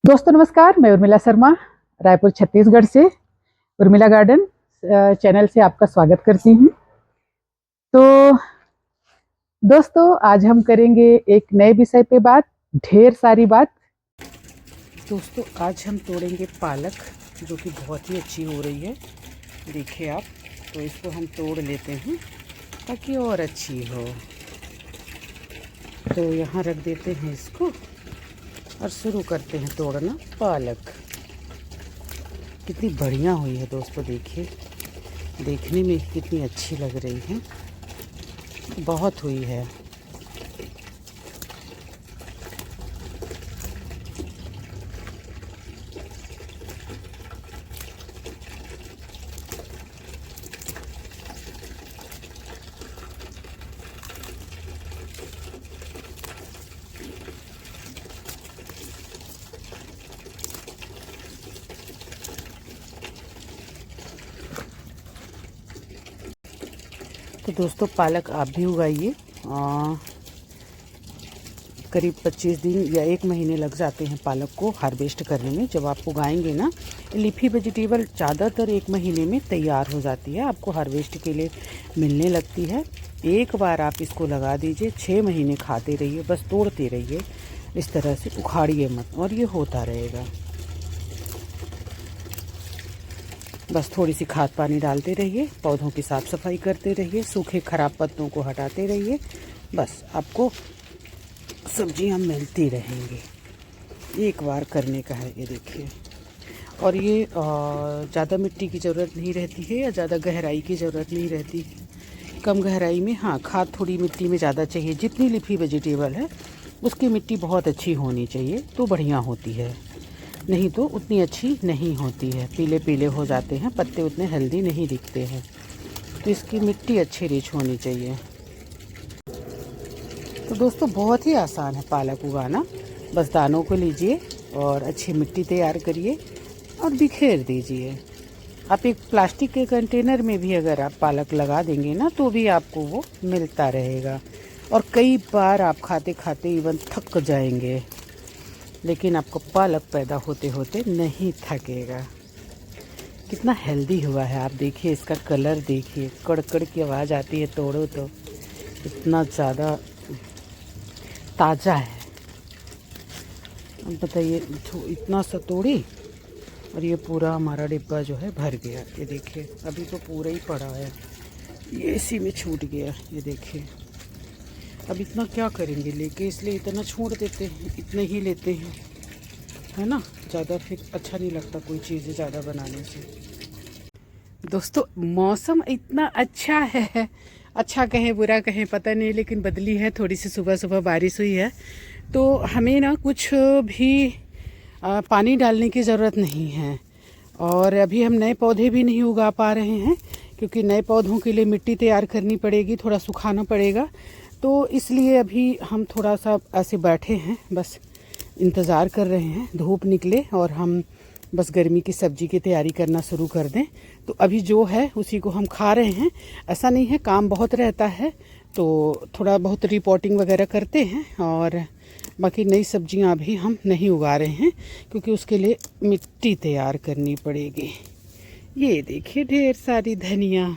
दोस्तों नमस्कार, मैं उर्मिला शर्मा रायपुर छत्तीसगढ़ से उर्मिला गार्डन चैनल से आपका स्वागत करती हूँ। तो दोस्तों आज हम करेंगे एक नए विषय पे बात, ढेर सारी बात। दोस्तों आज हम तोड़ेंगे पालक, जो कि बहुत ही अच्छी हो रही है। देखिए आप, तो इसको हम तोड़ लेते हैं ताकि और अच्छी हो। तो यहाँ रख देते हैं इसको और शुरू करते हैं तोड़ना पालक। कितनी बढ़िया हुई है दोस्तों, देखिए देखने में कितनी अच्छी लग रही है, बहुत हुई है। तो दोस्तों पालक आप भी उगाइए। करीब 25 दिन या 1 महीने लग जाते हैं पालक को हार्वेस्ट करने में। जब आप उगाएंगे ना, लीफी वेजिटेबल ज़्यादातर 1 महीने में तैयार हो जाती है, आपको हार्वेस्ट के लिए मिलने लगती है। एक बार आप इसको लगा दीजिए, 6 महीने खाते रहिए, बस तोड़ते रहिए, इस तरह से उखाड़िए मत, और ये होता रहेगा। बस थोड़ी सी खाद पानी डालते रहिए, पौधों की साफ़ सफाई करते रहिए, सूखे खराब पत्तों को हटाते रहिए, बस आपको सब्जियां मिलती रहेंगी। एक बार करने का है ये, देखिए। और ये ज़्यादा मिट्टी की ज़रूरत नहीं रहती है या ज़्यादा गहराई की ज़रूरत नहीं रहती। कम गहराई में हाँ, खाद थोड़ी मिट्टी में ज़्यादा चाहिए। जितनी लीफी वेजिटेबल है उसकी मिट्टी बहुत अच्छी होनी चाहिए तो बढ़िया होती है, नहीं तो उतनी अच्छी नहीं होती है। पीले पीले हो जाते हैं पत्ते, उतने हेल्दी नहीं दिखते हैं। तो इसकी मिट्टी अच्छी रिच होनी चाहिए। तो दोस्तों बहुत ही आसान है पालक उगाना। बस दानों को लीजिए और अच्छी मिट्टी तैयार करिए और बिखेर दीजिए। आप एक प्लास्टिक के कंटेनर में भी अगर आप पालक लगा देंगे ना, तो भी आपको वो मिलता रहेगा। और कई बार आप खाते खाते इवन थक जाएंगे, लेकिन आपको पालक पैदा होते होते नहीं थकेगा। कितना हेल्दी हुआ है, आप देखिए इसका कलर देखिए, कड़कड़ की आवाज़ आती है तोड़ो तो, इतना ज़्यादा ताज़ा है। अब बताइए, इतना सा तोड़ी और ये पूरा हमारा डिब्बा जो है भर गया। ये देखिए अभी तो पूरा ही पड़ा है, ये इसी में छूट गया। ये देखिए अब इतना क्या करेंगे लेके, इसलिए इतना छोड़ देते हैं, इतने ही लेते हैं, है ना। ज़्यादा फिर अच्छा नहीं लगता कोई चीज़ें ज़्यादा बनाने से। दोस्तों मौसम इतना अच्छा है, अच्छा कहें बुरा कहें पता नहीं, लेकिन बदली है थोड़ी सी। सुबह सुबह बारिश हुई है, तो हमें ना कुछ भी पानी डालने की ज़रूरत नहीं है। और अभी हम नए पौधे भी नहीं उगा पा रहे हैं, क्योंकि नए पौधों के लिए मिट्टी तैयार करनी पड़ेगी, थोड़ा सुखाना पड़ेगा। तो इसलिए अभी हम थोड़ा सा ऐसे बैठे हैं, बस इंतज़ार कर रहे हैं धूप निकले और हम बस गर्मी की सब्ज़ी की तैयारी करना शुरू कर दें। तो अभी जो है उसी को हम खा रहे हैं। ऐसा नहीं है, काम बहुत रहता है तो थोड़ा बहुत रिपोर्टिंग वगैरह करते हैं, और बाकी नई सब्जियां अभी हम नहीं उगा रहे हैं, क्योंकि उसके लिए मिट्टी तैयार करनी पड़ेगी। ये देखिए ढेर सारी धनिया,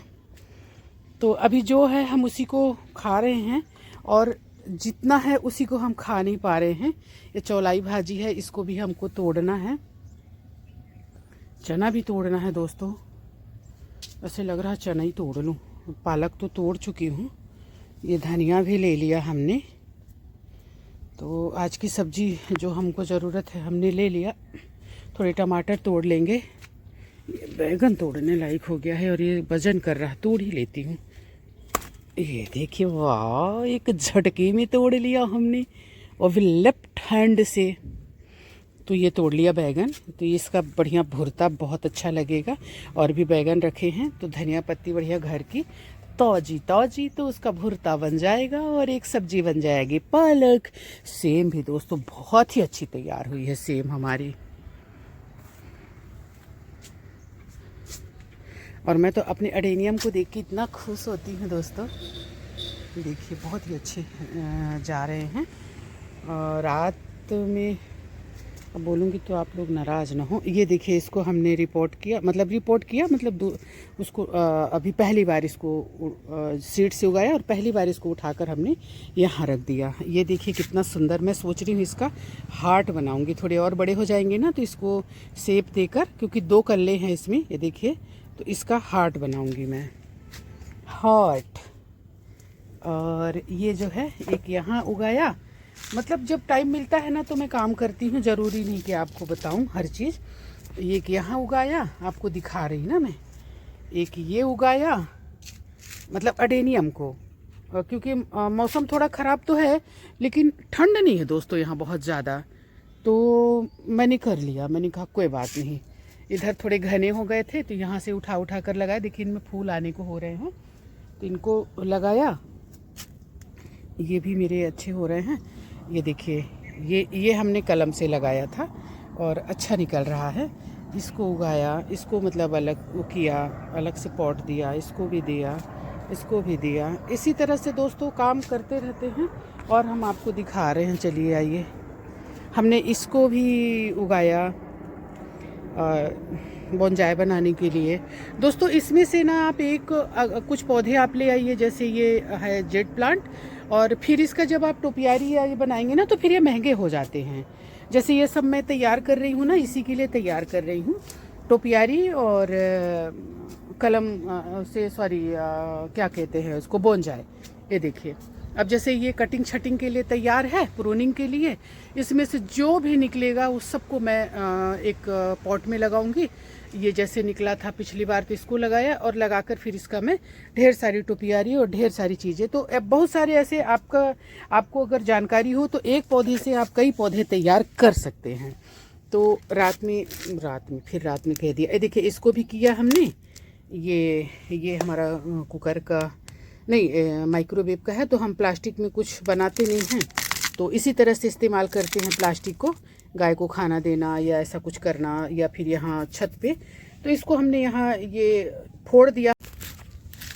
तो अभी जो है हम उसी को खा रहे हैं, और जितना है उसी को हम खा नहीं पा रहे हैं। ये चौलाई भाजी है, इसको भी हमको तोड़ना है। चना भी तोड़ना है दोस्तों, ऐसे लग रहा है चना ही तोड़ लूँ। पालक तो तोड़ चुकी हूँ, ये धनिया भी ले लिया हमने। तो आज की सब्जी जो हमको ज़रूरत है हमने ले लिया। थोड़े टमाटर तोड़ लेंगे। ये बैगन तोड़ने लायक हो गया है और ये वजन कर रहा है, तोड़ ही लेती हूँ। ये देखिए, वाह, एक झटके में तोड़ लिया हमने, और फिर लेफ्ट हैंड से। तो ये तोड़ लिया बैगन, तो इसका बढ़िया भुर्ता बहुत अच्छा लगेगा। और भी बैगन रखे हैं, तो धनिया पत्ती बढ़िया घर की तौजी तौजी, तो उसका भुर्ता बन जाएगा और एक सब्जी बन जाएगी पालक। सेम भी दोस्तों बहुत ही अच्छी तैयार हुई है, सेम हमारी। और मैं तो अपने अडेनियम को देख के इतना खुश होती हूँ दोस्तों। देखिए बहुत ही अच्छे जा रहे हैं। रात में अब बोलूँगी तो आप लोग नाराज़ ना हो। ये देखिए, इसको हमने रिपोर्ट किया मतलब उसको अभी पहली बार इसको सीड से उगाया और पहली बार इसको उठाकर हमने यहाँ रख दिया। ये देखिए कितना सुंदर। मैं सोच रही हूँ इसका हार्ट बनाऊँगी, थोड़े और बड़े हो जाएंगे ना तो इसको शेप देकर, क्योंकि 2 कल्ले हैं इसमें, ये देखिए, तो इसका हार्ट बनाऊँगी मैं, हार्ट। और ये जो है एक यहाँ उगाया, मतलब जब टाइम मिलता है ना तो मैं काम करती हूँ, ज़रूरी नहीं कि आपको बताऊँ हर चीज़। एक यहाँ उगाया, आपको दिखा रही ना मैं, एक ये उगाया, मतलब अडेनियम को, क्योंकि मौसम थोड़ा ख़राब तो है लेकिन ठंड नहीं है दोस्तों यहाँ बहुत ज़्यादा, तो मैंने कर लिया। मैंने कहा कोई बात नहीं, इधर थोड़े घने हो गए थे तो यहाँ से उठा उठा कर लगाया। देखिए इनमें फूल आने को हो रहे हैं तो इनको लगाया, ये भी मेरे अच्छे हो रहे हैं। ये देखिए, ये हमने कलम से लगाया था और अच्छा निकल रहा है। इसको उगाया, इसको मतलब अलग वो किया, अलग से पॉट दिया, इसको भी दिया, इसको भी दिया। इसी तरह से दोस्तों काम करते रहते हैं और हम आपको दिखा रहे हैं। चलिए आइए, हमने इसको भी उगाया बोनजाई बनाने के लिए। दोस्तों इसमें से ना आप कुछ पौधे आप ले आइए, जैसे ये है जेट प्लांट, और फिर इसका जब आप टोपियारी या ये बनाएंगे ना तो फिर ये महंगे हो जाते हैं। जैसे ये सब मैं तैयार कर रही हूँ ना, इसी के लिए तैयार कर रही हूँ, टोपियारी और कलम से, सॉरी क्या कहते हैं उसको, बोनजाई। ये देखिए, अब जैसे ये कटिंग छटिंग के लिए तैयार है, प्रूनिंग के लिए, इसमें से जो भी निकलेगा उस सबको मैं एक पॉट में लगाऊंगी। ये जैसे निकला था पिछली बार तो इसको लगाया, और लगाकर फिर इसका मैं ढेर सारी टोपियारी और ढेर सारी चीज़ें, तो बहुत सारे ऐसे आपको अगर जानकारी हो तो एक पौधे से आप कई पौधे तैयार कर सकते हैं। तो रात में कह दिया। ये देखिए, इसको भी किया हमने। ये हमारा कुकर का नहीं, माइक्रोवेव का है, तो हम प्लास्टिक में कुछ बनाते नहीं हैं, तो इसी तरह से इस्तेमाल करते हैं प्लास्टिक को, गाय को खाना देना या ऐसा कुछ करना, या फिर यहाँ छत पे। तो इसको हमने यहाँ ये फोड़ दिया।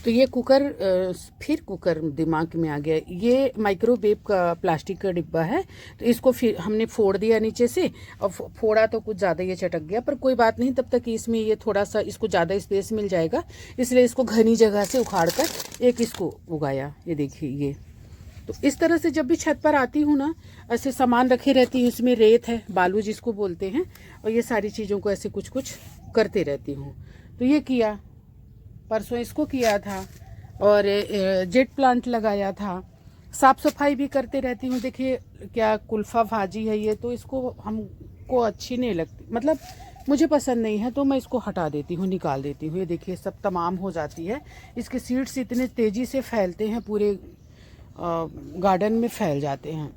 तो ये कुकर दिमाग में आ गया, ये माइक्रोवेव का प्लास्टिक का डिब्बा है, तो इसको फिर हमने फोड़ दिया नीचे से। और फोड़ा तो कुछ ज़्यादा ये चटक गया, पर कोई बात नहीं, तब तक इसमें ये थोड़ा सा इसको ज़्यादा स्पेस मिल जाएगा, इसलिए इसको घनी जगह से उखाड़ कर एक इसको उगाया। ये देखिए, ये तो इस तरह से जब भी छत पर आती हूँ ना, ऐसे सामान रखे रहती हूँ, इसमें रेत है, बालू जिसको बोलते हैं, और ये सारी चीज़ों को ऐसे कुछ कुछ करते रहती हूँ। तो ये किया, परसों इसको किया था, और जेट प्लांट लगाया था। साफ़ सफाई भी करते रहती हूँ। देखिए क्या कुल्फ़ा भाजी है ये, तो इसको हमको अच्छी नहीं लगती, मतलब मुझे पसंद नहीं है, तो मैं इसको हटा देती हूँ, निकाल देती हूँ। ये देखिए सब तमाम हो जाती है। इसके सीड्स इतने तेज़ी से फैलते हैं, पूरे गार्डन में फैल जाते हैं।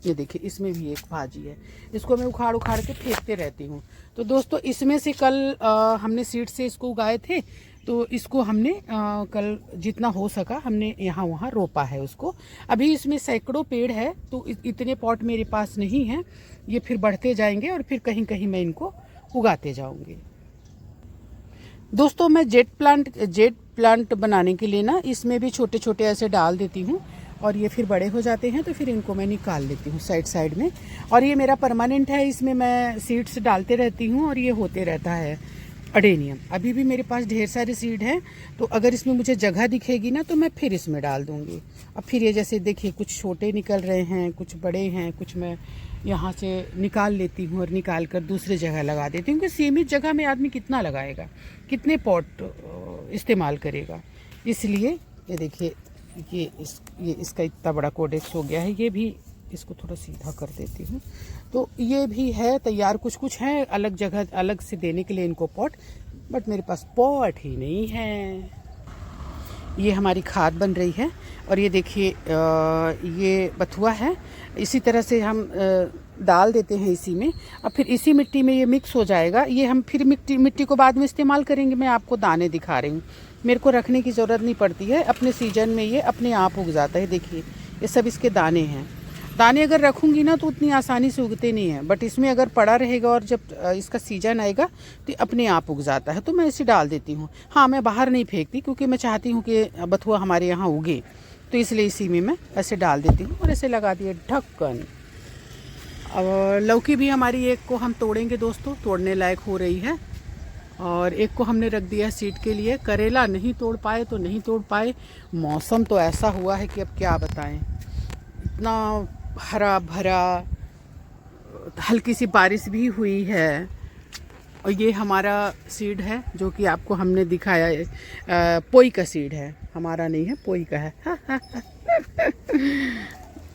ये देखिए, इसमें भी एक भाजी है, इसको मैं उखाड़ के फेंकते रहती हूँ। तो दोस्तों इसमें से कल हमने सीड से इसको उगाए थे, तो इसको हमने कल जितना हो सका हमने यहाँ वहाँ रोपा है उसको। अभी इसमें सैकड़ों पेड़ है, तो इतने पॉट मेरे पास नहीं है, ये फिर बढ़ते जाएंगे और फिर कहीं कहीं मैं इनको उगाते जाऊँगी। दोस्तों मैं जेट प्लांट बनाने के लिए ना इसमें भी छोटे छोटे ऐसे डाल देती हूँ, और ये फिर बड़े हो जाते हैं, तो फिर इनको मैं निकाल लेती हूँ साइड में। और ये मेरा परमानेंट है, इसमें मैं सीड्स डालते रहती हूँ और ये होते रहता है अडेनियम। अभी भी मेरे पास ढेर सारे सीड हैं, तो अगर इसमें मुझे जगह दिखेगी ना तो मैं फिर इसमें डाल दूँगी। अब फिर ये जैसे देखिए कुछ छोटे निकल रहे हैं, कुछ बड़े हैं, कुछ मैं यहाँ से निकाल लेती हूँ और निकाल कर दूसरी जगह लगा देती हूँ, क्योंकि सीमित जगह में आदमी कितना लगाएगा, कितने पॉट इस्तेमाल करेगा। इसलिए ये देखिए, ये इसका इतना बड़ा कोडेक्स हो गया है, ये भी इसको थोड़ा सीधा कर देती हूँ। तो ये भी है तैयार, कुछ है अलग जगह अलग से देने के लिए इनको पॉट, बट मेरे पास पॉट ही नहीं है। ये हमारी खाद बन रही है, और ये देखिए ये बथुआ है, इसी तरह से हम डाल देते हैं इसी में। अब फिर इसी मिट्टी में ये मिक्स हो जाएगा, ये हम फिर मिट्टी को बाद में इस्तेमाल करेंगे। मैं आपको दाने दिखा रही हूँ, मेरे को रखने की ज़रूरत नहीं पड़ती है, अपने सीजन में ये अपने आप उग जाता है। देखिए ये सब इसके दाने हैं। दाने अगर रखूँगी ना तो उतनी आसानी से उगते नहीं हैं, बट इसमें अगर पड़ा रहेगा और जब इसका सीजन आएगा तो अपने आप उग जाता है। तो मैं इसे डाल देती हूँ। हाँ, मैं बाहर नहीं फेंकती, क्योंकि मैं चाहती हूँ कि बथुआ हमारे यहाँ उगे, तो इसलिए इसी में मैं ऐसे डाल देती हूँ। और ऐसे लगा दिए ढक्कन। और लौकी भी हमारी एक को हम तोड़ेंगे दोस्तों, तोड़ने लायक हो रही है, और एक को हमने रख दिया है सीड के लिए। करेला नहीं तोड़ पाए तो नहीं तोड़ पाए, मौसम तो ऐसा हुआ है कि अब क्या बताएं, इतना हरा भरा, हल्की सी बारिश भी हुई है। और ये हमारा सीड है जो कि आपको हमने दिखाया है, पोई का सीड है, हमारा नहीं है, पोई का है।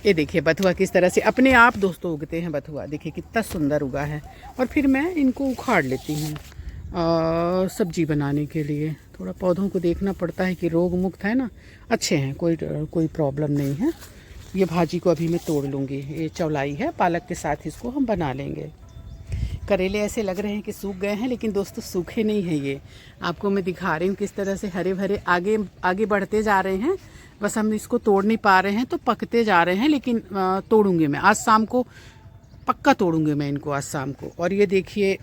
ये देखिए बथुआ किस तरह से अपने आप दोस्तों उगते हैं। बथुआ देखिए कितना सुंदर उगा है। और फिर मैं इनको उखाड़ लेती हूँ सब्जी बनाने के लिए। थोड़ा पौधों को देखना पड़ता है कि रोग मुक्त है ना, अच्छे हैं, कोई प्रॉब्लम नहीं है। ये भाजी को अभी मैं तोड़ लूँगी, ये चौलाई है, पालक के साथ इसको हम बना लेंगे। करेले ऐसे लग रहे हैं कि सूख गए हैं, लेकिन दोस्तों सूखे नहीं हैं। ये आपको मैं दिखा रही हूँ किस तरह से हरे भरे आगे आगे बढ़ते जा रहे हैं। बस हम इसको तोड़ नहीं पा रहे हैं तो पकते जा रहे हैं, लेकिन तोड़ूंगी मैं आज शाम को, पक्का तोड़ूंगी मैं इनको आज शाम को। और ये देखिए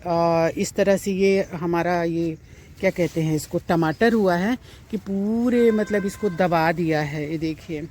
इस तरह से ये हमारा ये क्या कहते हैं इसको, टमाटर हुआ है कि पूरे मतलब इसको दबा दिया है। ये देखिए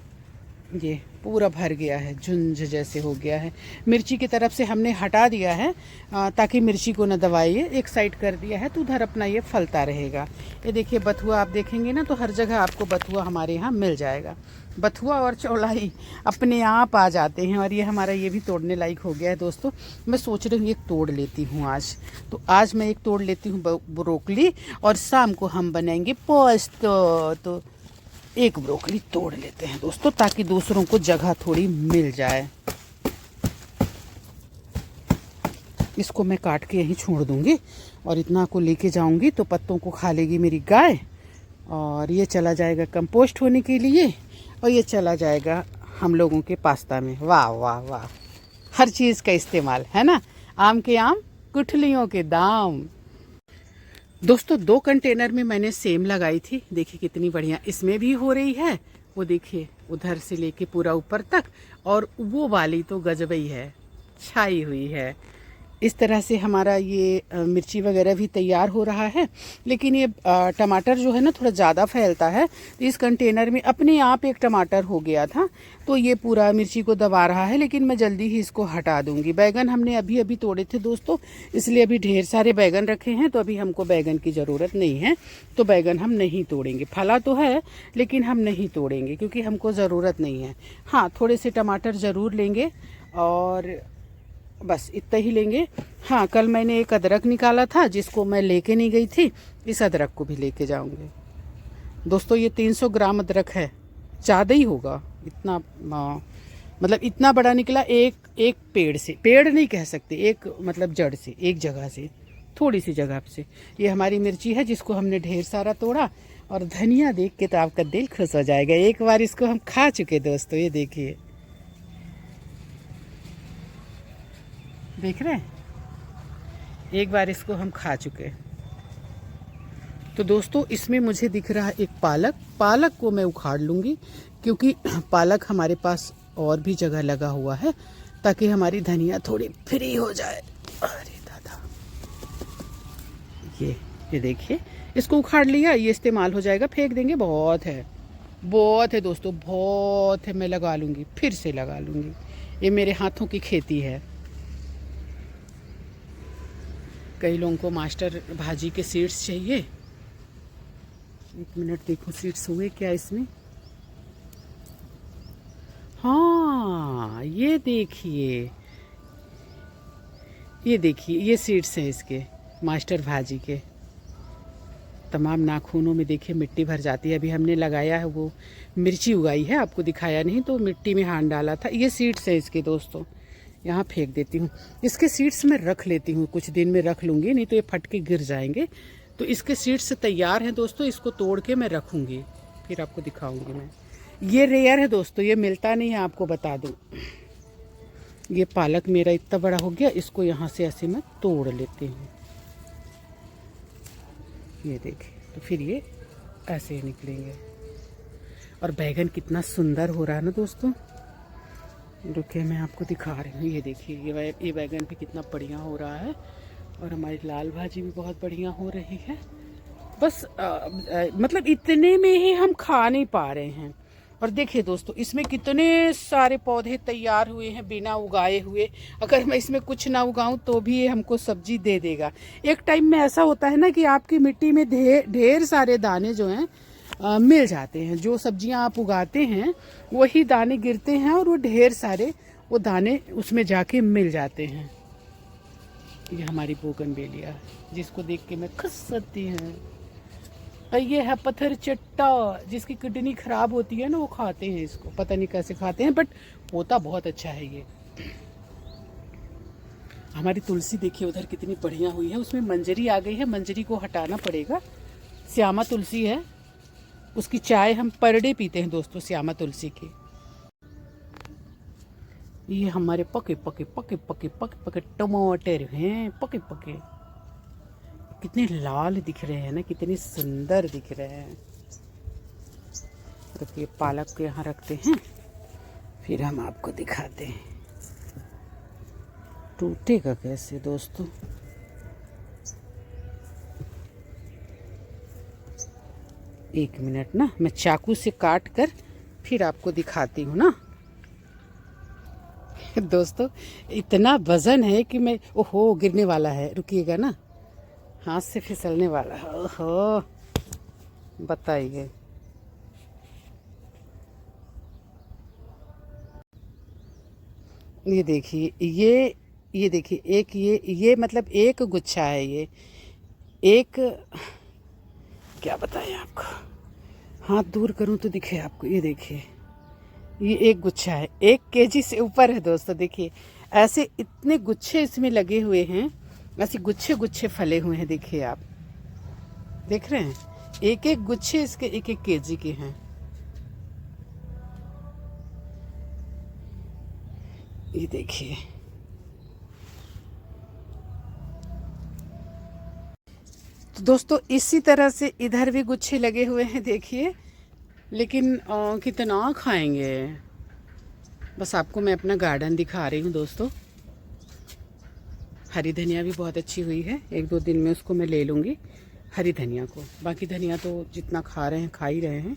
ये पूरा भर गया है, झुंझ जैसे हो गया है। मिर्ची की तरफ से हमने हटा दिया है ताकि मिर्ची को न दबाइए, एक साइड कर दिया है तो उधर अपना ये फलता रहेगा। ये देखिए बथुआ आप देखेंगे ना तो हर जगह आपको बथुआ हमारे यहाँ मिल जाएगा। बथुआ और चौलाई अपने आप आ जाते हैं। और ये हमारा ये भी तोड़ने लायक हो गया है दोस्तों। मैं सोच रही हूँ एक तोड़ लेती हूँ आज, तो आज मैं एक तोड़ लेती हूँ ब्रोकली, और शाम को हम बनाएंगे पोस्त। तो एक ब्रोकली तोड़ लेते हैं दोस्तों ताकि दूसरों को जगह थोड़ी मिल जाए। इसको मैं काट के यहीं छोड़ दूंगी और इतना को लेके जाऊंगी तो पत्तों को खा लेगी मेरी गाय, और ये चला जाएगा कंपोस्ट होने के लिए, और ये चला जाएगा हम लोगों के पास्ता में। वाह वाह वाह, हर चीज़ का इस्तेमाल है ना। आम के आम, गुठलियों के दाम। दोस्तों 2 कंटेनर में मैंने सेम लगाई थी, देखिए कितनी बढ़िया इसमें भी हो रही है। वो देखिए उधर से लेके पूरा ऊपर तक, और वो वाली तो गजबई है, छाई हुई है। इस तरह से हमारा ये मिर्ची वगैरह भी तैयार हो रहा है। लेकिन ये टमाटर जो है ना थोड़ा ज़्यादा फैलता है, तो इस कंटेनर में अपने आप एक टमाटर हो गया था, तो ये पूरा मिर्ची को दबा रहा है। लेकिन मैं जल्दी ही इसको हटा दूंगी। बैगन हमने अभी अभी तोड़े थे दोस्तों, इसलिए अभी ढेर सारे बैगन रखे हैं, तो अभी हमको बैगन की ज़रूरत नहीं है, तो बैगन हम नहीं तोड़ेंगे। फला तो है लेकिन हम नहीं तोड़ेंगे क्योंकि हमको ज़रूरत नहीं है। हाँ थोड़े से टमाटर ज़रूर लेंगे, और बस इतना ही लेंगे। हाँ कल मैंने एक अदरक निकाला था जिसको मैं लेके नहीं गई थी, इस अदरक को भी लेके जाऊंगे दोस्तों। ये 300 ग्राम अदरक है, ज़्यादा ही होगा इतना, मतलब इतना बड़ा निकला एक पेड़ से, पेड़ नहीं कह सकते, एक मतलब जड़ से, एक जगह से, थोड़ी सी जगह से। ये हमारी मिर्ची है जिसको हमने ढेर सारा तोड़ा, और धनिया देख के तो आपका दिल खुश हो जाएगा। एक बार इसको हम खा चुके दोस्तों, ये देखिए, देख रहे हैं, एक बार इसको हम खा चुके। तो दोस्तों इसमें मुझे दिख रहा है एक पालक को मैं उखाड़ लूँगी, क्योंकि पालक हमारे पास और भी जगह लगा हुआ है, ताकि हमारी धनिया थोड़ी फ्री हो जाए। अरे दादा, ये देखिए इसको उखाड़ लिया, ये इस्तेमाल हो जाएगा, फेंक देंगे। बहुत है दोस्तों, बहुत है। मैं लगा लूँगी, फिर से लगा लूँगी, ये मेरे हाथों की खेती है। कई लोगों को मास्टर भाजी के सीड्स चाहिए। एक मिनट देखो सीड्स हुए क्या इसमें। हाँ ये देखिए, ये सीड्स हैं इसके, मास्टर भाजी के। तमाम नाखूनों में देखिए मिट्टी भर जाती है। अभी हमने लगाया है, वो मिर्ची उगाई है, आपको दिखाया नहीं, तो मिट्टी में हाथ डाला था। ये सीड्स हैं इसके दोस्तों, यहाँ फेंक देती हूँ। इसके सीड्स मैं रख लेती हूँ, कुछ दिन में रख लूँगी, नहीं तो ये फट के गिर जाएंगे। तो इसके सीड्स तैयार हैं दोस्तों, इसको तोड़ के मैं रखूँगी, फिर आपको दिखाऊँगी मैं। ये रेयर है दोस्तों, ये मिलता नहीं है, आपको बता दूँ। ये पालक मेरा इतना बड़ा हो गया, इसको यहाँ से ऐसे मैं तोड़ लेती हूँ। ये देखिए, तो फिर ये ऐसे निकलेंगे। और बैगन कितना सुंदर हो रहा है ना दोस्तों, रुकिए मैं आपको दिखा रही हूँ। ये देखिए, ये बैगन भी कितना बढ़िया हो रहा है, और हमारी लाल भाजी भी बहुत बढ़िया हो रही है। बस मतलब इतने में ही हम खा नहीं पा रहे हैं, और देखिए दोस्तों, इसमें कितने सारे पौधे तैयार हुए हैं बिना उगाए हुए। अगर मैं इसमें कुछ ना उगाऊं तो भी ये हमको सब्जी दे देगा। एक टाइम में ऐसा होता है ना कि आपकी मिट्टी में ढेर सारे दाने जो हैं मिल जाते हैं। जो सब्जियां आप उगाते हैं वही दाने गिरते हैं और वो ढेर सारे वो दाने उसमें जाके मिल जाते हैं। ये हमारी बोगनवेलिया है, जिसको देख के मैं खुश होती हूँ। और ये है पत्थर चट्टा, जिसकी किडनी खराब होती है ना, वो खाते हैं इसको, पता नहीं कैसे खाते हैं, बट होता बहुत अच्छा है ये। हमारी तुलसी देखिए उधर कितनी बढ़िया हुई है, उसमें मंजरी आ गई है, मंजरी को हटाना पड़ेगा। श्यामा तुलसी है, उसकी चाय हम पर डे पीते हैं दोस्तों, श्यामा तुलसी की। ये हमारे पके पके पके पके पके पके टमाटर हैं, पके पके। कितने लाल दिख रहे हैं ना, कितने सुंदर दिख रहे हैं। रुकिए, पालक को यहाँ रखते हैं, फिर हम आपको दिखाते हैं। टूटेगा कैसे दोस्तों? एक मिनट ना, मैं चाकू से काट कर फिर आपको दिखाती हूँ ना। दोस्तों इतना वजन है कि मैं, ओहो गिरने वाला है, रुकिएगा ना, हाथ से फिसलने वाला है। ओहो बताइए। ये देखिए, ये देखिए, एक ये मतलब एक गुच्छा है ये, एक, क्या बताएं आपको, हाथ दूर करूं तो दिखे आपको। ये देखिए, ये एक गुच्छा है, 1 केजी से ऊपर है दोस्तों। देखिए ऐसे इतने गुच्छे इसमें लगे हुए हैं, ऐसे गुच्छे गुच्छे फले हुए हैं। देखिए आप देख रहे हैं, एक एक गुच्छे इसके 1-1 केजी के हैं। ये देखिए, तो दोस्तों इसी तरह से इधर भी गुच्छे लगे हुए हैं देखिए, लेकिन कितना खाएंगे। बस आपको मैं अपना गार्डन दिखा रही हूँ दोस्तों। हरी धनिया भी बहुत अच्छी हुई है, 1-2 दिन में उसको मैं ले लूँगी हरी धनिया को। बाकी धनिया तो जितना खा रहे हैं खा ही रहे हैं।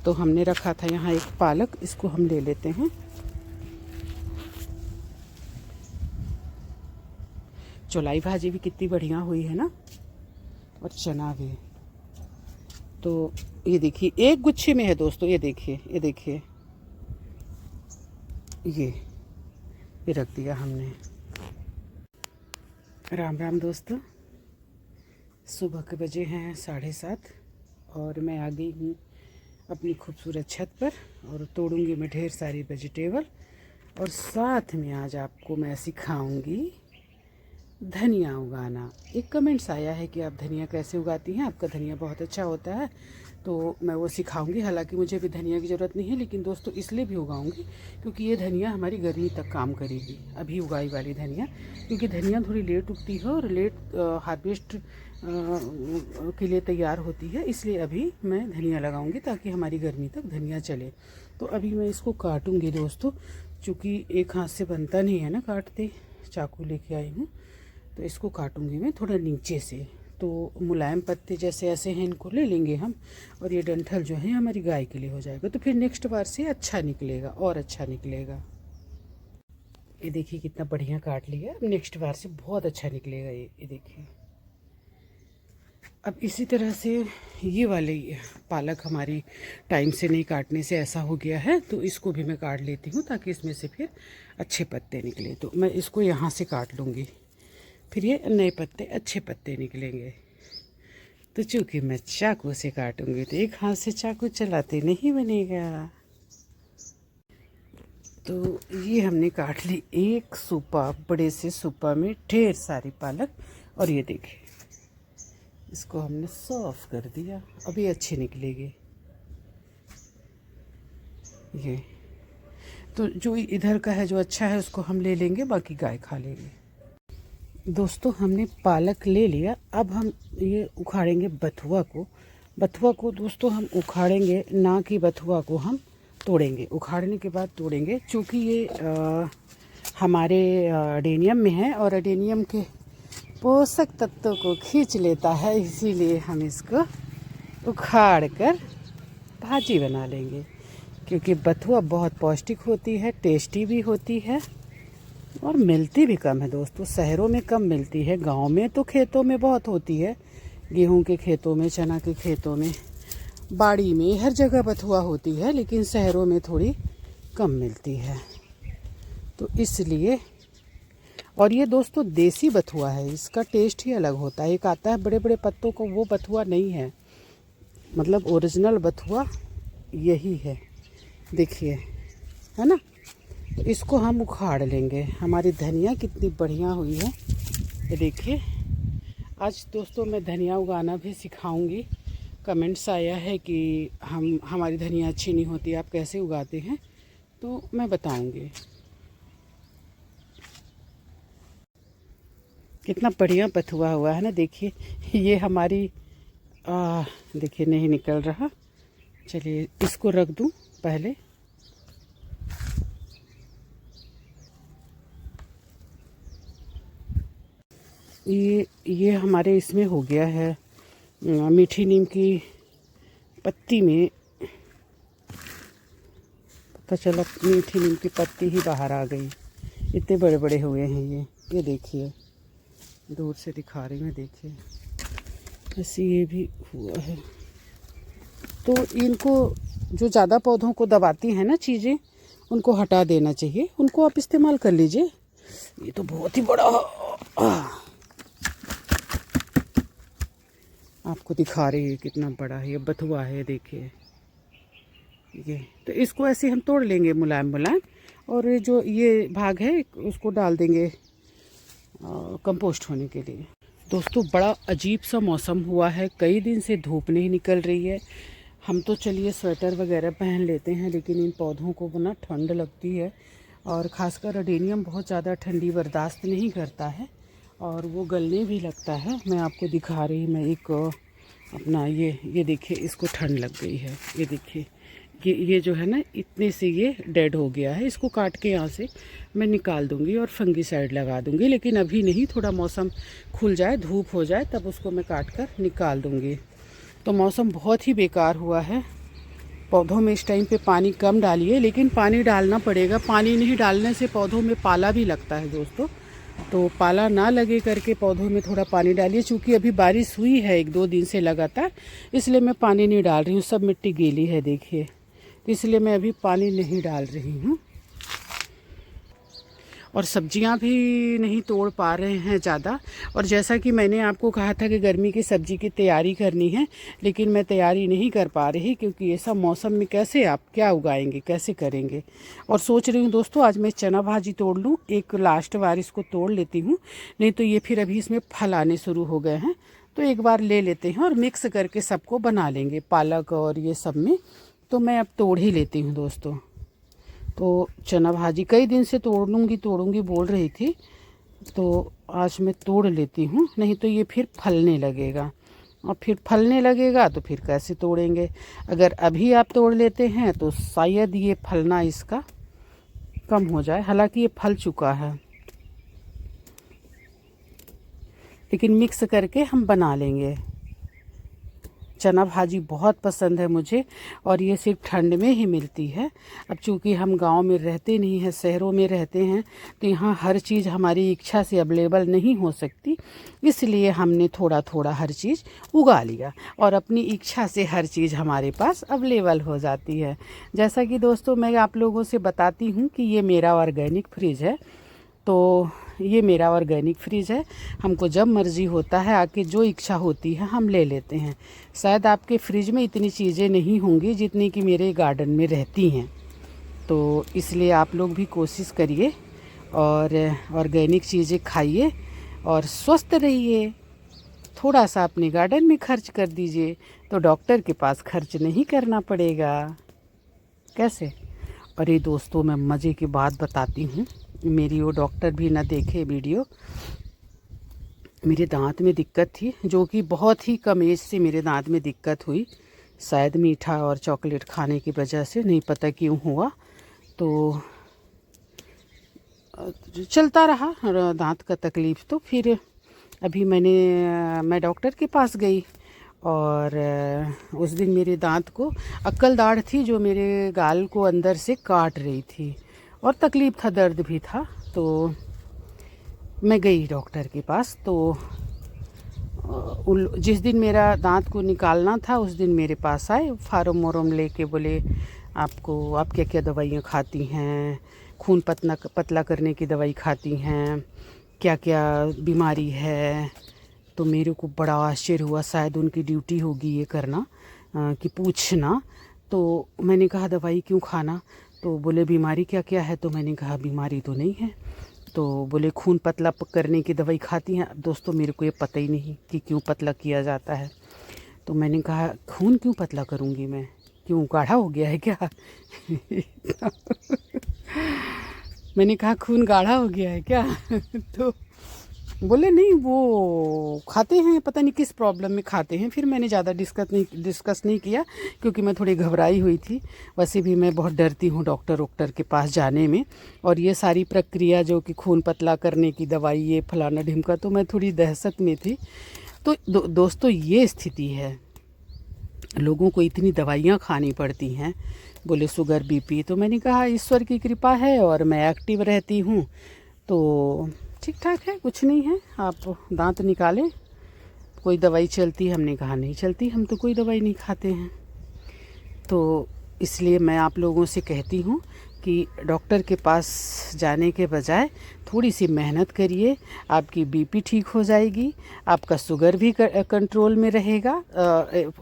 तो हमने रखा था यहाँ एक पालक, इसको हम ले लेते हैं। चौलाई भाजी भी कितनी बढ़िया हुई है ना, और चना भी। तो ये देखिए, एक गुच्छे में है दोस्तों। ये देखिए, ये देखिए, ये रख दिया हमने। राम राम दोस्तों, सुबह के बजे हैं 7:30 और मैं आ गई हूँ अपनी खूबसूरत छत पर, और तोड़ूंगी मैं ढेर सारी वेजिटेबल, और साथ में आज आपको मैं सिखाऊंगी धनिया उगाना। एक कमेंट्स आया है कि आप धनिया कैसे उगाती हैं, आपका धनिया बहुत अच्छा होता है, तो मैं वो सिखाऊंगी। हालांकि मुझे भी धनिया की ज़रूरत नहीं है, लेकिन दोस्तों इसलिए भी उगाऊंगी क्योंकि ये धनिया हमारी गर्मी तक काम करेगी, अभी उगाई वाली धनिया। क्योंकि धनिया थोड़ी लेट उगती है और लेट हार्वेस्ट के लिए तैयार होती है, इसलिए अभी मैं धनिया लगाऊंगी ताकि हमारी गर्मी तक धनिया चले। तो अभी मैं इसको काटूंगी दोस्तों, चूँकि एक हाथ से बनता नहीं है ना काटते। चाकू लेके आई हूँ, तो इसको काटूंगी मैं थोड़ा नीचे से। तो मुलायम पत्ते जैसे ऐसे हैं, इनको ले लेंगे हम, और ये डंठल जो है हमारी गाय के लिए हो जाएगा। तो फिर नेक्स्ट बार से अच्छा निकलेगा, और अच्छा निकलेगा। ये देखिए कितना बढ़िया काट लिया, अब नेक्स्ट बार से बहुत अच्छा निकलेगा ये देखिए। अब इसी तरह से ये वाले पालक हमारी टाइम से नहीं काटने से ऐसा हो गया है, तो इसको भी मैं काट लेती हूँ ताकि इसमें से फिर अच्छे पत्ते निकले। तो मैं इसको यहाँ से काट लूँगी, फिर ये नए पत्ते, अच्छे पत्ते निकलेंगे। तो चूँकि मैं चाकू से काटूंगी तो एक हाथ से चाकू चलाते नहीं बनेगा। तो ये हमने काट ली एक सूपा, बड़े से सूपा में ढेर सारी पालक, और ये देखिए इसको हमने साफ कर दिया, अभी अच्छे निकलेगी ये। तो जो इधर का है जो अच्छा है उसको हम ले लेंगे, बाकी गाय खा लेंगे। दोस्तों हमने पालक ले लिया, अब हम ये उखाड़ेंगे बथुआ को। बथुआ को दोस्तों हम उखाड़ेंगे, ना कि बथुआ को हम तोड़ेंगे। उखाड़ने के बाद तोड़ेंगे, क्योंकि ये हमारे अडेनियम में है और अडेनियम के पोषक तत्वों को खींच लेता है, इसीलिए हम इसको उखाड़ कर भाजी बना लेंगे, क्योंकि बथुआ बहुत पौष्टिक होती है, टेस्टी भी होती है और मिलती भी कम है दोस्तों। शहरों में कम मिलती है, गांव में तो खेतों में बहुत होती है, गेहूं के खेतों में, चना के खेतों में, बाड़ी में, हर जगह बथुआ होती है, लेकिन शहरों में थोड़ी कम मिलती है। तो इसलिए, और ये दोस्तों देसी बथुआ है, इसका टेस्ट ही अलग होता है। एक आता है बड़े बड़े पत्तों को, वो बथुआ नहीं है, मतलब ओरिजिनल बथुआ यही है, देखिए, है ना। तो इसको हम उखाड़ लेंगे। हमारी धनिया कितनी बढ़िया हुई है, ये देखिए। आज दोस्तों मैं धनिया उगाना भी सिखाऊंगी। कमेंट्स आया है कि हमारी धनिया अच्छी नहीं होती, आप कैसे उगाते हैं, तो मैं बताऊंगी। कितना बढ़िया बथुआ हुआ है ना, देखिए। ये हमारी देखिए नहीं निकल रहा, चलिए इसको रख दूं पहले। ये हमारे इसमें हो गया है, मीठी नीम की पत्ती में पता चला मीठी नीम की पत्ती ही बाहर आ गई। इतने बड़े बड़े हुए हैं ये देखिए, दूर से दिखा रही हूँ, देखिए ऐसे ये भी हुआ है। तो इनको जो ज़्यादा पौधों को दबाती हैं ना चीज़ें, उनको हटा देना चाहिए, उनको आप इस्तेमाल कर लीजिए। ये तो बहुत ही बड़ा आपको दिखा रही है, कितना बड़ा है ये बथुआ है, देखिए ये। तो इसको ऐसे हम तोड़ लेंगे मुलायम मुलायम, और जो ये भाग है उसको डाल देंगे कंपोस्ट होने के लिए। दोस्तों बड़ा अजीब सा मौसम हुआ है, कई दिन से धूप नहीं निकल रही है। हम तो चलिए स्वेटर वगैरह पहन लेते हैं, लेकिन इन पौधों को ना ठंड लगती है, और ख़ासकर अडेनियम बहुत ज़्यादा ठंडी बर्दाश्त नहीं करता है, और वो गलने भी लगता है। मैं आपको दिखा रही, मैं एक अपना ये देखिए, इसको ठंड लग गई है, ये देखिए। ये जो है ना, इतने से ये डेड हो गया है। इसको काट के यहाँ से मैं निकाल दूंगी और फंगीसाइड लगा दूंगी, लेकिन अभी नहीं, थोड़ा मौसम खुल जाए, धूप हो जाए, तब उसको मैं काट कर निकाल दूंगी। तो मौसम बहुत ही बेकार हुआ है। पौधों में इस टाइम पे पानी कम डालिए, लेकिन पानी डालना पड़ेगा। पानी नहीं डालने से पौधों में पाला भी लगता है दोस्तों, तो पाला ना लगे करके पौधों में थोड़ा पानी डालिए। चूँकि अभी बारिश हुई है 1-2 दिन से लगातार, इसलिए मैं पानी नहीं डाल रही हूँ। सब मिट्टी गीली है देखिए, तो इसलिए मैं अभी पानी नहीं डाल रही हूँ। और सब्जियां भी नहीं तोड़ पा रहे हैं ज़्यादा। और जैसा कि मैंने आपको कहा था कि गर्मी की सब्जी की तैयारी करनी है, लेकिन मैं तैयारी नहीं कर पा रही, क्योंकि ऐसा मौसम में कैसे आप क्या उगाएंगे, कैसे करेंगे। और सोच रही हूँ दोस्तों आज मैं चना भाजी तोड़ लूँ, एक लास्ट बार इसको तोड़ लेती हूँ, नहीं तो ये फिर अभी इसमें फल आने शुरू हो गए हैं। तो एक बार ले लेते हैं और मिक्स करके सबको बना लेंगे, पालक और ये सब में। तो मैं अब तोड़ ही लेती हूँ दोस्तों। तो चना भाजी कई दिन से तोड़ूंगी बोल रही थी, तो आज मैं तोड़ लेती हूँ, नहीं तो ये फिर फलने लगेगा, और फिर फलने लगेगा तो फिर कैसे तोड़ेंगे। अगर अभी आप तोड़ लेते हैं तो शायद ये फलना इसका कम हो जाए। हालांकि ये फल चुका है, लेकिन मिक्स करके हम बना लेंगे। चना भाजी बहुत पसंद है मुझे, और ये सिर्फ ठंड में ही मिलती है। अब चूँकि हम गांव में रहते नहीं हैं, शहरों में रहते हैं, तो यहाँ हर चीज़ हमारी इच्छा से अवेलेबल नहीं हो सकती, इसलिए हमने थोड़ा थोड़ा हर चीज़ उगा लिया, और अपनी इच्छा से हर चीज़ हमारे पास अवेलेबल हो जाती है। जैसा कि दोस्तों मैं आप लोगों से बताती हूँ कि ये मेरा ऑर्गेनिक फ्रिज है। तो ये मेरा ऑर्गेनिक फ्रिज है, हमको जब मर्ज़ी होता है आके जो इच्छा होती है हम ले लेते हैं। शायद आपके फ्रिज में इतनी चीज़ें नहीं होंगी जितनी कि मेरे गार्डन में रहती हैं, तो इसलिए आप लोग भी कोशिश करिए और ऑर्गेनिक चीज़ें खाइए और स्वस्थ रहिए। थोड़ा सा अपने गार्डन में खर्च कर दीजिए, तो डॉक्टर के पास खर्च नहीं करना पड़ेगा। कैसे? अरे दोस्तों मैं मज़े की बात बताती हूँ, मेरी वो डॉक्टर भी ना देखे वीडियो। मेरे दांत में दिक्कत थी, जो कि बहुत ही कम एज से मेरे दांत में दिक्कत हुई, शायद मीठा और चॉकलेट खाने की वजह से, नहीं पता क्यों हुआ। तो चलता रहा दांत का तकलीफ़। तो फिर अभी मैं डॉक्टर के पास गई, और उस दिन मेरे दांत को अक्कल दाढ़ थी जो मेरे गाल को अंदर से काट रही थी और तकलीफ़ था, दर्द भी था। तो मैं गई डॉक्टर के पास। तो जिस दिन मेरा दांत को निकालना था उस दिन मेरे पास आए, फार्म वार्म लेके बोले आप क्या क्या दवाइयाँ खाती हैं, खून पतला करने की दवाई खाती हैं, क्या क्या बीमारी है। तो मेरे को बड़ा आश्चर्य हुआ, शायद उनकी ड्यूटी होगी ये करना कि पूछना। तो मैंने कहा दवाई क्यों खाना? तो बोले बीमारी क्या क्या है? तो मैंने कहा बीमारी तो नहीं है। तो बोले खून पतला करने की दवाई खाती हैं। दोस्तों मेरे को ये पता ही नहीं कि क्यों पतला किया जाता है। तो मैंने कहा खून क्यों पतला करूँगी मैं, क्यों गाढ़ा हो गया है क्या? मैंने कहा खून गाढ़ा हो गया है क्या? तो बोले नहीं, वो खाते हैं, पता नहीं किस प्रॉब्लम में खाते हैं। फिर मैंने ज़्यादा डिस्कस नहीं किया क्योंकि मैं थोड़ी घबराई हुई थी। वैसे भी मैं बहुत डरती हूँ डॉक्टर के पास जाने में, और ये सारी प्रक्रिया जो कि खून पतला करने की दवाई, ये फलाना ढिमका, तो मैं थोड़ी दहशत में थी। तो दोस्तों ये स्थिति है, लोगों को इतनी दवाइयाँ खानी पड़ती हैं। बोले शुगर बीपी, तो मैंने कहा ईश्वर की कृपा है और मैं एक्टिव रहती हूँ, तो ठीक ठाक है, कुछ नहीं है। आप दांत निकालें, कोई दवाई चलती? हमने कहा नहीं चलती, हम तो कोई दवाई नहीं खाते हैं। तो इसलिए मैं आप लोगों से कहती हूँ कि डॉक्टर के पास जाने के बजाय थोड़ी सी मेहनत करिए, आपकी बीपी ठीक हो जाएगी, आपका शुगर भी कंट्रोल में रहेगा।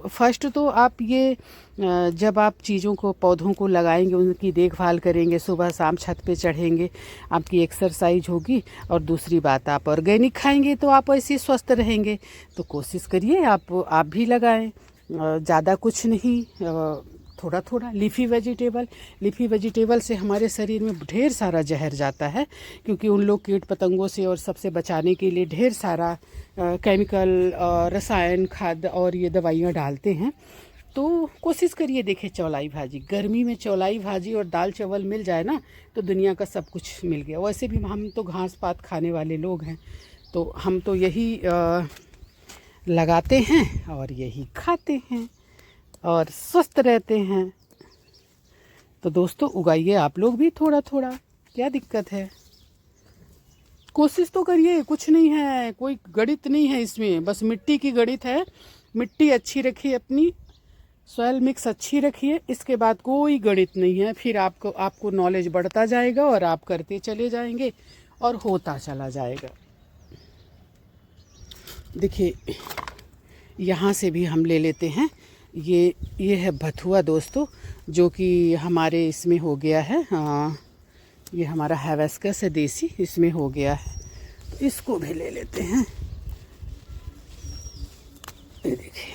फर्स्ट तो आप ये जब आप चीज़ों को, पौधों को लगाएंगे, उनकी देखभाल करेंगे, सुबह शाम छत पे चढ़ेंगे, आपकी एक्सरसाइज होगी। और दूसरी बात, आप ऑर्गेनिक खाएंगे तो आप ऐसे स्वस्थ रहेंगे। तो कोशिश करिए आप भी लगाएं, ज़्यादा कुछ नहीं, थोड़ा थोड़ा लीफी वेजिटेबल से हमारे शरीर में ढेर सारा जहर जाता है, क्योंकि उन लोग कीट पतंगों से और सबसे बचाने के लिए ढेर सारा केमिकल, रसायन, खाद और ये दवाइयाँ डालते हैं। तो कोशिश करिए, देखिए चौलाई भाजी, गर्मी में चौलाई भाजी और दाल चावल मिल जाए ना तो दुनिया का सब कुछ मिल गया। वैसे भी हम तो घास पात खाने वाले लोग हैं, तो हम तो यही लगाते हैं और यही खाते हैं और स्वस्थ रहते हैं। तो दोस्तों उगाइए आप लोग भी थोड़ा थोड़ा, क्या दिक्कत है? कोशिश तो करिए, कुछ नहीं है, कोई गणित नहीं है इसमें, बस मिट्टी की गणित है। मिट्टी अच्छी रखिए, अपनी सॉइल मिक्स अच्छी रखिए, इसके बाद कोई गणित नहीं है। फिर आपको नॉलेज बढ़ता जाएगा और आप करते चले जाएंगे और होता चला जाएगा। देखिए यहाँ से भी हम ले लेते हैं, ये है बथुआ दोस्तों, जो कि हमारे इसमें हो गया है। ये हमारा हैवेस्कस है देसी, इसमें हो गया है, तो इसको भी ले लेते हैं। ये देखिए,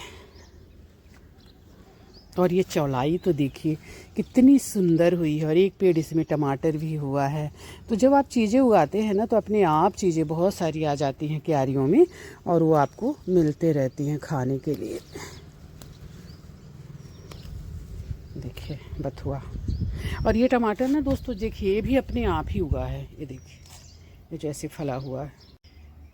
और ये चौलाई तो देखिए कितनी सुंदर हुई है, और एक पेड़ इसमें टमाटर भी हुआ है। तो जब आप चीज़ें उगाते हैं ना तो अपने आप चीज़ें बहुत सारी आ जाती हैं क्यारियों में, और वो आपको मिलते रहती हैं खाने के लिए। देखिए बथुआ, और ये टमाटर ना दोस्तों देखिए ये भी अपने आप ही उगा है। ये देखिए ये जैसे फला हुआ है।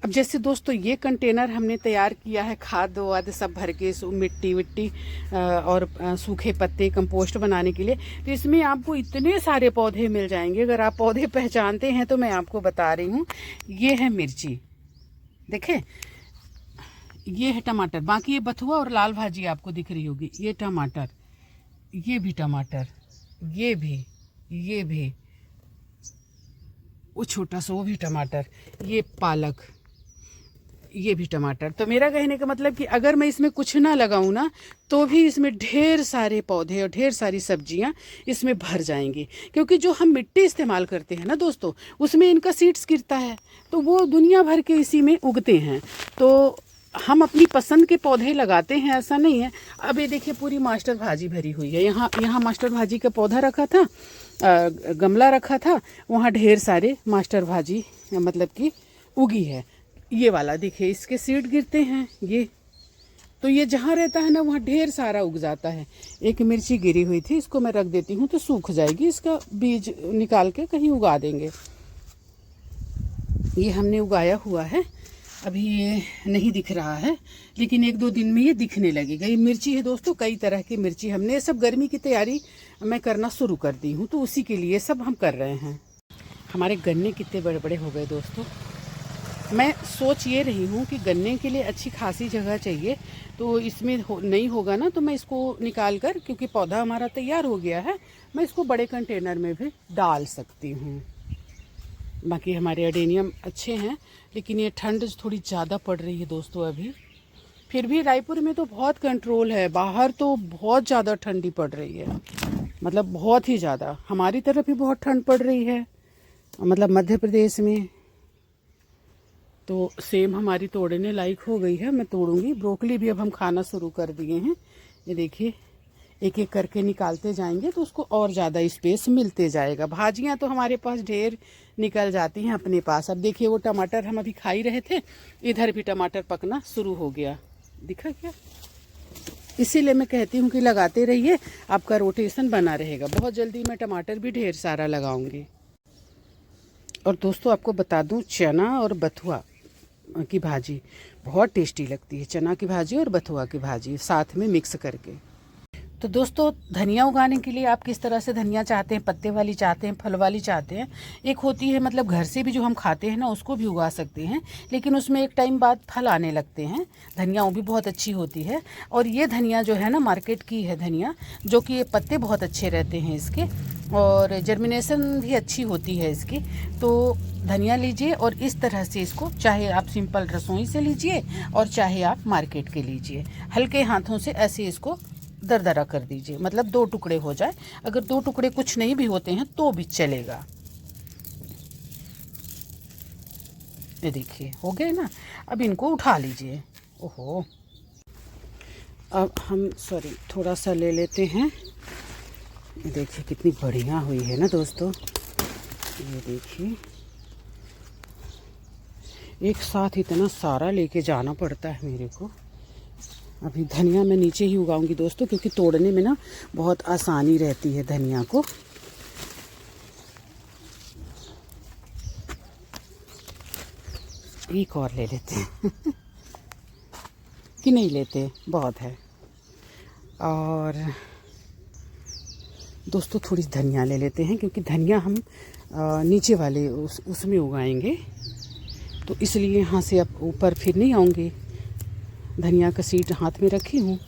अब जैसे दोस्तों ये कंटेनर हमने तैयार किया है, खाद वाद सब भर के, मिट्टी विट्टी और सूखे पत्ते कंपोस्ट बनाने के लिए। तो इसमें आपको इतने सारे पौधे मिल जाएंगे। अगर आप पौधे पहचानते हैं तो मैं आपको बता रही हूँ। ये है मिर्ची, देखें, ये है टमाटर, बाकी ये बथुआ और लाल भाजी आपको दिख रही होगी। ये टमाटर, ये भी टमाटर, ये भी वो छोटा सा वो भी टमाटर, ये पालक, ये भी टमाटर। तो मेरा कहने का मतलब कि अगर मैं इसमें कुछ ना लगाऊं ना तो भी इसमें ढेर सारे पौधे और ढेर सारी सब्जियां इसमें भर जाएंगी, क्योंकि जो हम मिट्टी इस्तेमाल करते हैं ना दोस्तों, उसमें इनका सीड्स गिरता है, तो वो दुनिया भर के इसी में उगते हैं। तो हम अपनी पसंद के पौधे लगाते हैं, ऐसा नहीं है। अब ये देखिए पूरी मास्टर भाजी भरी हुई है। यहाँ मास्टर भाजी का पौधा रखा था, गमला रखा था, वहाँ ढेर सारे मास्टर भाजी मतलब कि उगी है। ये वाला देखिए, इसके सीड गिरते हैं ये, तो ये जहाँ रहता है ना वहाँ ढेर सारा उग जाता है। एक मिर्ची गिरी हुई थी, इसको मैं रख देती हूँ तो सूख जाएगी, इसका बीज निकाल के कहीं उगा देंगे। ये हमने उगाया हुआ है, अभी ये नहीं दिख रहा है, लेकिन 1-2 दिन में ये दिखने लगेगा। ये मिर्ची है दोस्तों, कई तरह की मिर्ची हमने सब गर्मी की तैयारी मैं करना शुरू कर दी हूँ, तो उसी के लिए सब हम कर रहे हैं। हमारे गन्ने कितने बड़े बड़े हो गए दोस्तों। मैं सोच ये रही हूँ कि गन्ने के लिए अच्छी खासी जगह चाहिए, तो इसमें नहीं होगा ना, तो मैं इसको निकाल कर, क्योंकि पौधा हमारा तैयार हो गया है, मैं इसको बड़े कंटेनर में भी डाल सकती हूँ। बाकी हमारे अडेनियम अच्छे हैं, लेकिन ये ठंड थोड़ी ज़्यादा पड़ रही है दोस्तों अभी। फिर भी रायपुर में तो बहुत कंट्रोल है, बाहर तो बहुत ज़्यादा ठंडी पड़ रही है, मतलब बहुत ही ज़्यादा। हमारी तरफ भी बहुत ठंड पड़ रही है, मतलब मध्य प्रदेश में। तो सेम हमारी तोड़ने लायक हो गई है, मैं तोड़ूंगी। ब्रोकली भी अब हम खाना शुरू कर दिए हैं। ये देखिए, एक एक करके निकालते जाएंगे तो उसको और ज़्यादा स्पेस मिलते जाएगा। भाजियाँ तो हमारे पास ढेर निकल जाती हैं अपने पास। अब देखिए, वो टमाटर हम अभी खा ही रहे थे, इधर भी टमाटर पकना शुरू हो गया, दिखा क्या। इसीलिए मैं कहती हूँ कि लगाते रहिए, आपका रोटेशन बना रहेगा। बहुत जल्दी मैं टमाटर भी ढेर सारा लगाऊंगी। और दोस्तों आपको बता दूं, चना और बथुआ की भाजी बहुत टेस्टी लगती है। चना की भाजी और बथुआ की भाजी साथ में मिक्स करके। तो दोस्तों, धनिया उगाने के लिए आप किस तरह से धनिया चाहते हैं, पत्ते वाली चाहते हैं, फल वाली चाहते हैं। एक होती है, मतलब घर से भी जो हम खाते हैं ना, उसको भी उगा सकते हैं, लेकिन उसमें एक टाइम बाद फल आने लगते हैं। धनिया वो भी बहुत अच्छी होती है। और ये धनिया जो है ना, मार्केट की है धनिया, जो कि ये पत्ते बहुत अच्छे रहते हैं इसके, और जर्मिनेशन भी अच्छी होती है इसकी। तो धनिया लीजिए और इस तरह से इसको, चाहे आप सिंपल रसोई से लीजिए और चाहे आप मार्केट के लीजिए, हल्के हाथों से ऐसे इसको दरदरा कर दीजिए, मतलब 2 टुकड़े हो जाए। अगर 2 टुकड़े कुछ नहीं भी होते हैं तो भी चलेगा। ये देखिए, हो गए ना। अब इनको उठा लीजिए। ओहो, अब हम थोड़ा सा ले लेते हैं। देखिए कितनी बढ़िया हुई है ना दोस्तों। ये देखिए, एक साथ इतना सारा लेके जाना पड़ता है मेरे को। अभी धनिया मैं नीचे ही उगाऊंगी दोस्तों, क्योंकि तोड़ने में ना बहुत आसानी रहती है धनिया को। एक और ले लेते हैं कि नहीं लेते, बहुत है। और दोस्तों थोड़ी धनिया ले लेते हैं, क्योंकि धनिया हम नीचे वाले उसमें उगाएंगे, तो इसलिए यहाँ से अब ऊपर फिर नहीं आऊँगी। धनिया का सीड हाथ में रखी हूँ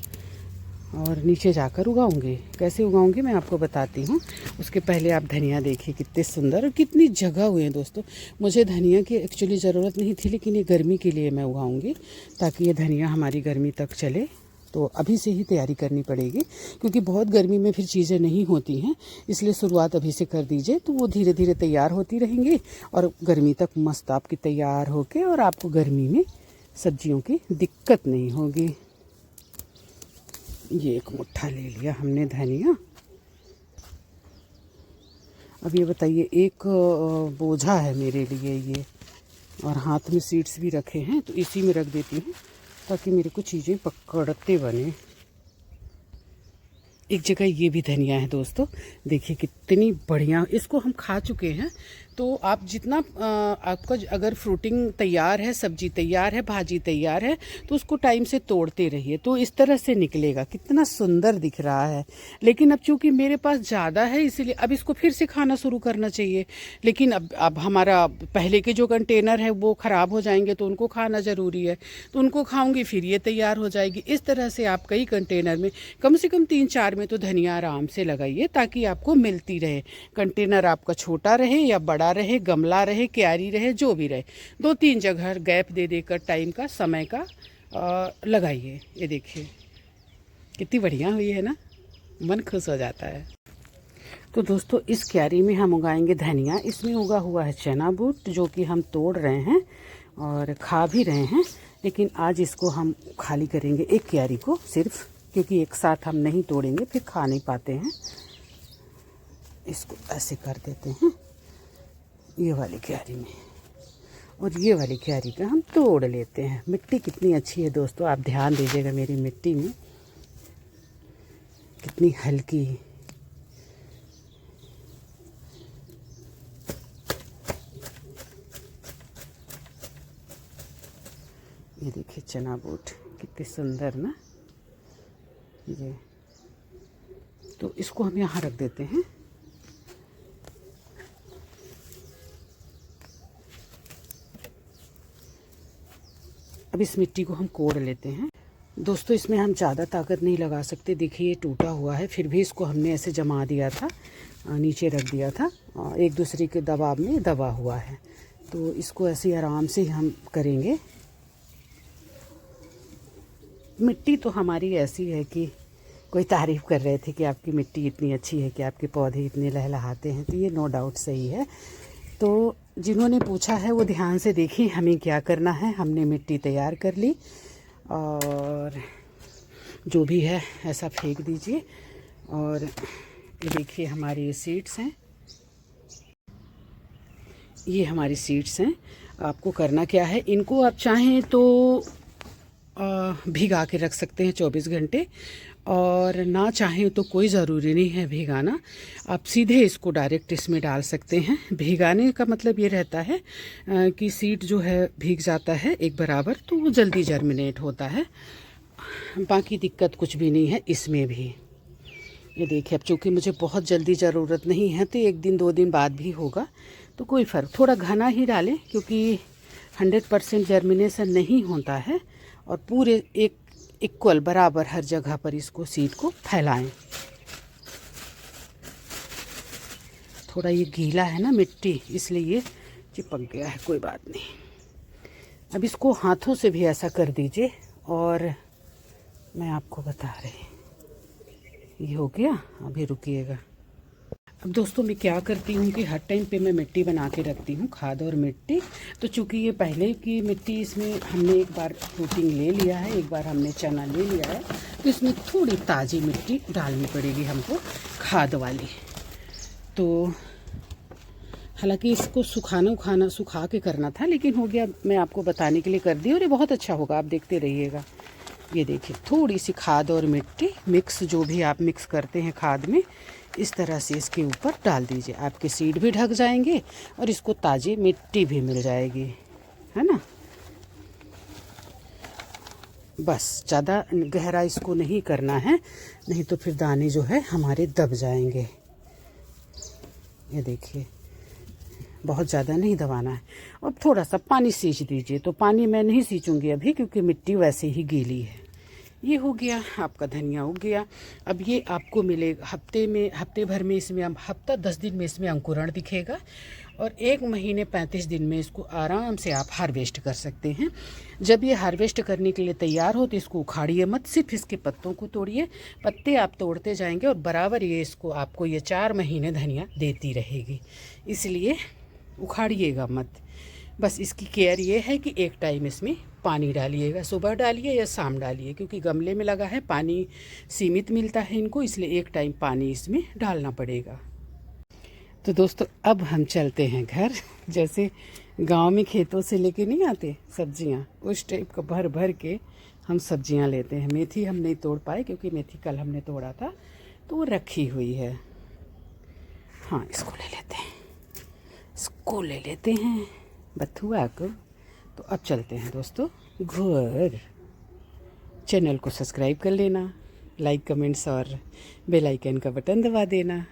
और नीचे जाकर उगाऊंगी। कैसे उगाऊंगी मैं आपको बताती हूँ। उसके पहले आप धनिया देखिए कितने सुंदर और कितनी जगह हुए हैं दोस्तों। मुझे धनिया की एक्चुअली ज़रूरत नहीं थी, लेकिन ये गर्मी के लिए मैं उगाऊंगी, ताकि ये धनिया हमारी गर्मी तक चले। तो अभी से ही तैयारी करनी पड़ेगी, क्योंकि बहुत गर्मी में फिर चीज़ें नहीं होती हैं, इसलिए शुरुआत अभी से कर दीजिए, तो वो धीरे धीरे तैयार होती रहेंगी और गर्मी तक मस्त आपकी तैयार होके, और आपको गर्मी में सब्जियों की दिक्कत नहीं होगी। ये एक मुट्ठा ले लिया हमने धनिया। अब ये बताइए, एक बोझा है मेरे लिए ये, और हाथ में सीड्स भी रखे हैं, तो इसी में रख देती हूँ ताकि मेरे को चीज़ें पकड़ते बने। एक जगह ये भी धनिया है दोस्तों, देखिए कितनी बढ़िया। इसको हम खा चुके हैं। तो आप जितना आपका अगर फ्रूटिंग तैयार है, सब्जी तैयार है, भाजी तैयार है, तो उसको टाइम से तोड़ते रहिए, तो इस तरह से निकलेगा। कितना सुंदर दिख रहा है। लेकिन अब चूंकि मेरे पास ज़्यादा है, इसीलिए अब इसको फिर से खाना शुरू करना चाहिए। लेकिन अब हमारा पहले के जो कंटेनर है वो ख़राब हो जाएंगे, तो उनको खाना ज़रूरी है, तो उनको खाऊंगी, फिर ये तैयार हो जाएगी। इस तरह से आप कई कंटेनर में, कम से कम 3-4 में तो धनिया आराम से लगाइए, ताकि आपको मिलती रहे। कंटेनर आपका छोटा रहे या बड़ा रहे, गमला रहे, क्यारी रहे, जो भी रहे, 2-3 जगह गैप दे देकर टाइम का, समय का लगाइए। ये देखिए कितनी बढ़िया हुई है ना, मन खुश हो जाता है। तो दोस्तों, इस क्यारी में हम उगाएंगे धनिया। इसमें उगा हुआ है चना बूट, जो कि हम तोड़ रहे हैं और खा भी रहे हैं, लेकिन आज इसको हम खाली करेंगे, एक क्यारी को सिर्फ, क्योंकि एक साथ हम नहीं तोड़ेंगे, फिर खा नहीं पाते हैं। इसको ऐसे कर देते हैं ये वाली क्यारी में, और ये वाली क्यारी का हम तोड़ लेते हैं। मिट्टी कितनी अच्छी है दोस्तों, आप ध्यान दीजिएगा मेरी मिट्टी में, कितनी हल्की। ये देखिए चना बूट कितने सुंदर ना ये। तो इसको हम यहाँ रख देते हैं। अब इस मिट्टी को हम कोड़ लेते हैं। दोस्तों इसमें हम ज़्यादा ताकत नहीं लगा सकते, देखिए ये टूटा हुआ है, फिर भी इसको हमने ऐसे जमा दिया था, नीचे रख दिया था, एक दूसरे के दबाव में दबा हुआ है। तो इसको ऐसे आराम से हम करेंगे। मिट्टी तो हमारी ऐसी है कि कोई तारीफ़ कर रहे थे कि आपकी मिट्टी इतनी अच्छी है कि आपके पौधे इतने लहलहाते हैं, तो ये नो डाउट सही है। तो जिन्होंने पूछा है वो ध्यान से देखिए हमें क्या करना है। हमने मिट्टी तैयार कर ली और जो भी है ऐसा फेंक दीजिए। और ये देखिए हमारी ये सीड्स हैं, ये हमारी सीड्स हैं। आपको करना क्या है, इनको आप चाहें तो भिगा के रख सकते हैं 24 घंटे, और ना चाहें तो कोई ज़रूरी नहीं है भिगाना, आप सीधे इसको डायरेक्ट इसमें डाल सकते हैं। भिगाने का मतलब ये रहता है कि सीड जो है भीग जाता है एक बराबर, तो वो जल्दी जर्मिनेट होता है। बाकी दिक्कत कुछ भी नहीं है इसमें भी। ये देखिए अब चूँकि मुझे बहुत जल्दी ज़रूरत नहीं है तो 1 दिन 2 दिन बाद भी होगा, तो कोई फ़र्क, थोड़ा घना ही डालें क्योंकि 100% जर्मिनेशन नहीं होता है। और पूरे एक इक्वल बराबर हर जगह पर इसको सीड को फैलाएं। थोड़ा ये गीला है ना मिट्टी, इसलिए ये चिपक गया है, कोई बात नहीं। अब इसको हाथों से भी ऐसा कर दीजिए और मैं आपको बता रही, ये हो गया। अभी रुकिएगा। अब दोस्तों मैं क्या करती हूँ कि हर टाइम पे मैं मिट्टी बना के रखती हूँ, खाद और मिट्टी। तो चूँकि ये पहले की मिट्टी, इसमें हमने एक बार फ्रूटिंग ले लिया है, एक बार हमने चना ले लिया है, तो इसमें थोड़ी ताज़ी मिट्टी डालनी पड़ेगी हमको, खाद वाली। तो हालांकि इसको सुखा के करना था, लेकिन हो गया, मैं आपको बताने के लिए कर दी और ये बहुत अच्छा होगा, आप देखते रहिएगा। ये देखिए थोड़ी सी खाद और मिट्टी मिक्स, जो भी आप मिक्स करते हैं खाद में, इस तरह से इसके ऊपर डाल दीजिए। आपके सीड भी ढक जाएंगे और इसको ताज़ी मिट्टी भी मिल जाएगी, है ना। बस ज़्यादा गहरा इसको नहीं करना है, नहीं तो फिर दाने जो है हमारे दब जाएंगे। ये देखिए बहुत ज़्यादा नहीं दबाना है। और थोड़ा सा पानी सींच दीजिए। तो पानी मैं नहीं सींचूंगी अभी क्योंकि मिट्टी वैसे ही गीली है। ये हो गया, आपका धनिया उग गया। अब ये आपको मिलेगा हफ्ते भर में, इसमें हफ्ता 10 दिन में इसमें अंकुरण दिखेगा और 1 महीने 35 दिन में इसको आराम से आप हार्वेस्ट कर सकते हैं। जब ये हार्वेस्ट करने के लिए तैयार हो तो इसको उखाड़िए मत, सिर्फ इसके पत्तों को तोड़िए। पत्ते आप तोड़ते जाएंगे और बराबर ये इसको आपको ये 4 महीने धनिया देती रहेगी, इसलिए उखाड़िएगा मत। बस इसकी केयर ये है कि एक टाइम इसमें पानी डालिएगा, सुबह डालिए या शाम डालिए, क्योंकि गमले में लगा है, पानी सीमित मिलता है इनको, इसलिए एक टाइम पानी इसमें डालना पड़ेगा। तो दोस्तों अब हम चलते हैं घर। जैसे गांव में खेतों से लेके नहीं आते सब्जियां, उस टाइप का भर भर के हम सब्जियां लेते हैं। मेथी हम नहीं तोड़ पाए क्योंकि मेथी कल हमने तोड़ा था, तो वो रखी हुई है। हाँ इसको ले लेते हैं बथुआ को। तो अब चलते हैं दोस्तों घर। चैनल को सब्सक्राइब कर लेना, लाइक कमेंट्स और बेल आइकन का बटन दबा देना।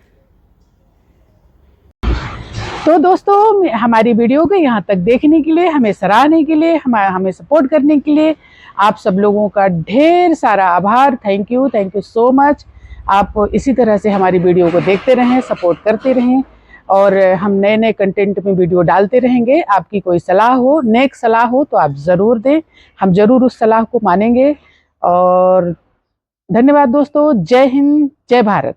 तो दोस्तों हमारी वीडियो को यहाँ तक देखने के लिए, हमें सराहने के लिए, हमें सपोर्ट करने के लिए आप सब लोगों का ढेर सारा आभार। Thank you so much. आप इसी तरह से हमारी वीडियो को देखते रहें, सपोर्ट करते रहें और हम नए नए कंटेंट में वीडियो डालते रहेंगे। आपकी कोई सलाह हो, नेक्स्ट सलाह हो तो आप ज़रूर दें, हम ज़रूर उस सलाह को मानेंगे। और धन्यवाद दोस्तों। जय हिंद, जय भारत।